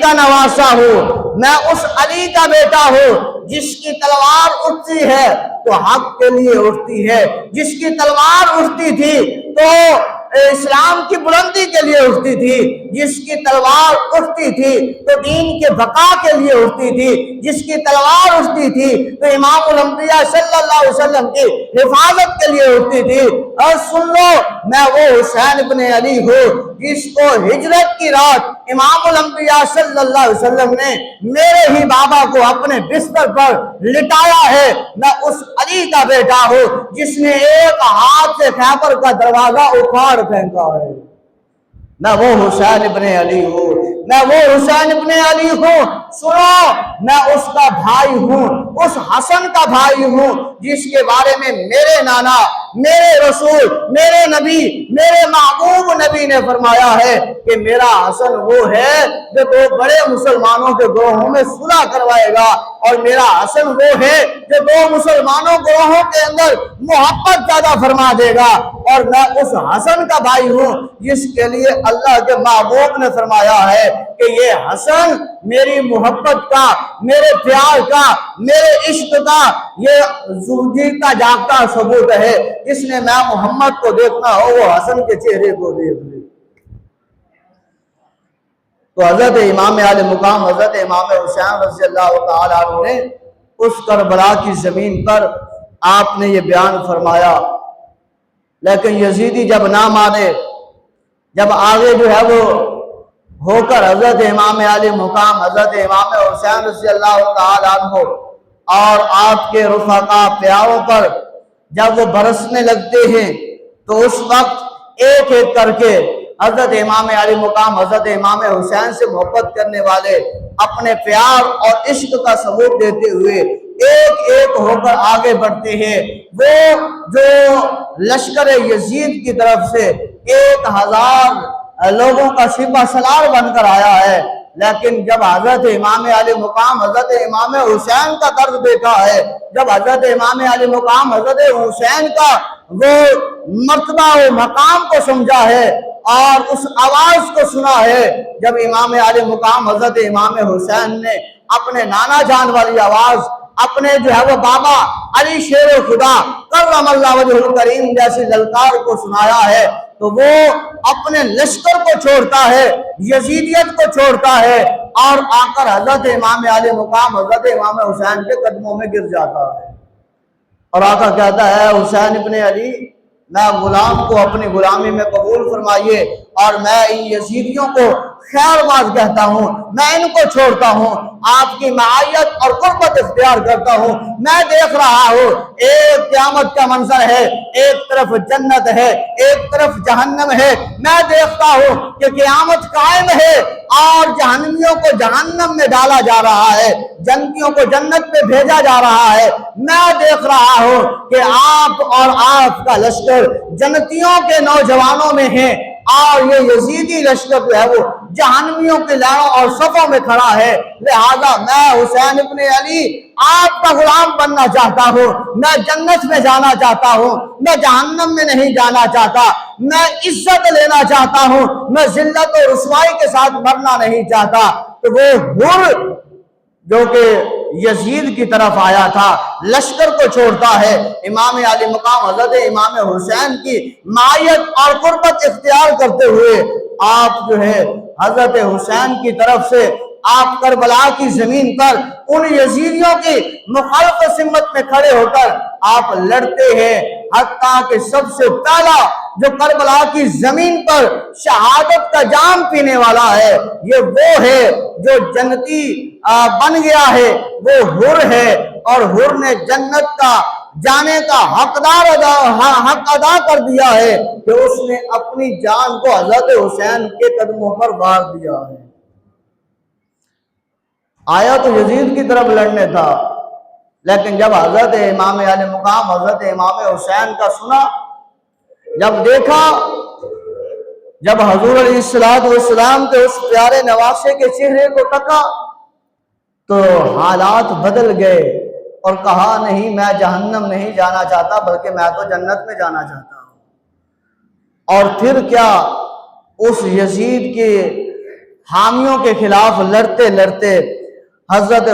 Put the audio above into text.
کا نواسا ہوں، میں اس علی کا بیٹا ہوں جس کی تلوار اٹھتی ہے تو حق کے لیے اٹھتی ہے، جس کی تلوار اٹھتی تھی تو اسلام کی بلندی کے لیے اٹھتی تھی، جس کی تلوار اٹھتی تھی تو دین کے بقا کے لیے اٹھتی تھی، جس کی تلوار اٹھتی تھی تو امام الانبیاء صلی اللہ علیہ وسلم کی حفاظت کے لیے اٹھتی تھی۔ اور سن لو، میں وہ حسین ابن علی ہوں جس کو ہجرت کی رات امام الانبیاء صلی اللہ علیہ وسلم نے میرے ہی بابا کو اپنے بستر پر لٹایا ہے۔ میں اس علی کا بیٹا ہوں جس نے ایک ہاتھ سے خیبر کا دروازہ اکھاڑ پھینکا ہے۔ میں وہ حسین ابن علی ہوں، میں وہ حسین ابن علی ہوں۔ سنو، میں اس کا بھائی ہوں، اس حسن کا بھائی ہوں جس کے بارے میں میرے نانا، میرے رسول، میرے نبی، میرے محبوب نبی نے فرمایا ہے کہ میرا حسن وہ ہے جو دو بڑے مسلمانوں کے گروہوں میں صلح کروائے گا، اور میرا حسن وہ ہے جو دو مسلمانوں گروہوں کے اندر محبت پیدا فرما دے گا۔ اور میں اس حسن کا بھائی ہوں جس کے لیے اللہ کے محبوب نے فرمایا ہے کہ یہ حسن میری محبت کا، میرے پیار کا، میرے عشق کا یہ جیتا جاگتا ثبوت ہے۔ جس نے میں محمد کو دیکھنا ہو وہ حسن کے چہرے کو دیکھ لے۔ تو حضرت امام عالی مقام حضرت امام حسین رضی اللہ تعالیٰ عنہ نے اس کربلا کی زمین پر آپ نے یہ بیان فرمایا، لیکن یزیدی جب نہ مانے، جب آگے جو ہے وہ ہو کر حضرت امام عالی مقام حضرت امام حسین رضی اللہ تعالیٰ عنہ اور آپ کے رفقا پیاروں پر جب وہ برسنے لگتے ہیں تو اس وقت ایک ایک کر کے حضرت امام عالی مقام حضرت امام حسین سے محبت کرنے والے اپنے پیار اور عشق کا ثبوت دیتے ہوئے ایک ایک ہو کر آگے بڑھتے ہیں۔ وہ جو لشکر یزید کی طرف سے 1000 لوگوں کا سپہ سالار بن کر آیا ہے، لیکن جب حضرت امام علی مقام حضرت امام حسین کا درد دیکھا ہے، جب حضرت امام علی مقام حضرت حسین کا وہ مرتبہ و مقام کو سمجھا ہے اور اس آواز کو سنا ہے، جب امام علی مقام حضرت امام حسین نے اپنے نانا جان والی آواز، اپنے جو ہے وہ بابا علی شیر خدا کرم اللہ وجہ الکریم جیسی للکار کو سنایا ہے، تو وہ اپنے لشکر کو چھوڑتا ہے، یزیدیت کو چھوڑتا ہے اور آ کر حضرت امام علی مقام حضرت امام حسین کے قدموں میں گر جاتا ہے اور آقا کہتا ہے حسین ابن علی، میں غلام کو اپنی غلامی میں قبول فرمائیے اور میں ان یزیدیوں کو خیر بات کہتا ہوں، میں ان کو چھوڑتا ہوں، آپ کی معیت اور قربت اختیار کرتا ہوں۔ میں دیکھ رہا ہوں ایک قیامت کا منظر ہے، ایک طرف جنت ہے، ایک طرف جہنم ہے، میں دیکھتا ہوں کہ قیامت قائم ہے اور جہنمیوں کو جہنم میں ڈالا جا رہا ہے، جنتیوں کو جنت میں بھیجا جا رہا ہے۔ میں دیکھ رہا ہوں کہ آپ اور آپ کا لشکر جنتیوں کے نوجوانوں میں ہے اور یہ یزیدی لشکر جو ہے وہ جہنمیوں کے لائنوں اور صفوں میں کھڑا ہے، لہذا میں حسین ابن علی آپ کا غلام بننا چاہتا ہوں، میں جنت میں جانا چاہتا ہوں، میں جہنم میں نہیں جانا چاہتا، میں عزت لینا چاہتا ہوں، میں ذلت و رسوائی کے ساتھ مرنا نہیں چاہتا۔ تو وہ حر جو کہ یزید کی طرف آیا تھا لشکر کو چھوڑتا ہے، امام علی مقام حضرت امام حسین کی معیت اور قربت اختیار کرتے ہوئے آپ جو ہے حضرت حسین کی طرف سے آپ کربلا کی زمین پر ان یزیدیوں کی مخالف سمت میں کھڑے ہو کر آپ لڑتے ہیں، حتیٰ کہ سب سے پہلا جو کربلا کی زمین پر شہادت کا جام پینے والا ہے یہ وہ ہے جو جنتی بن گیا ہے، وہ حر ہے اور حر نے جنت کا جانے کا حق ادا کر دیا ہے کہ اس نے اپنی جان کو حضرت حسین کے قدموں پر وار دیا ہے۔ آیا تو یزید کی طرف لڑنے تھا، لیکن جب حضرت امام علی مقام حضرت امام حسین کا سنا، جب دیکھا، جب حضور علیہ السلام کے اس پیارے نواسے کے چہرے کو تکا تو حالات بدل گئے اور کہا نہیں، میں جہنم نہیں جانا چاہتا بلکہ میں تو جنت میں جانا چاہتا ہوں۔ اور پھر کیا اس یزید کے حامیوں کے خلاف لڑتے لڑتے حضرت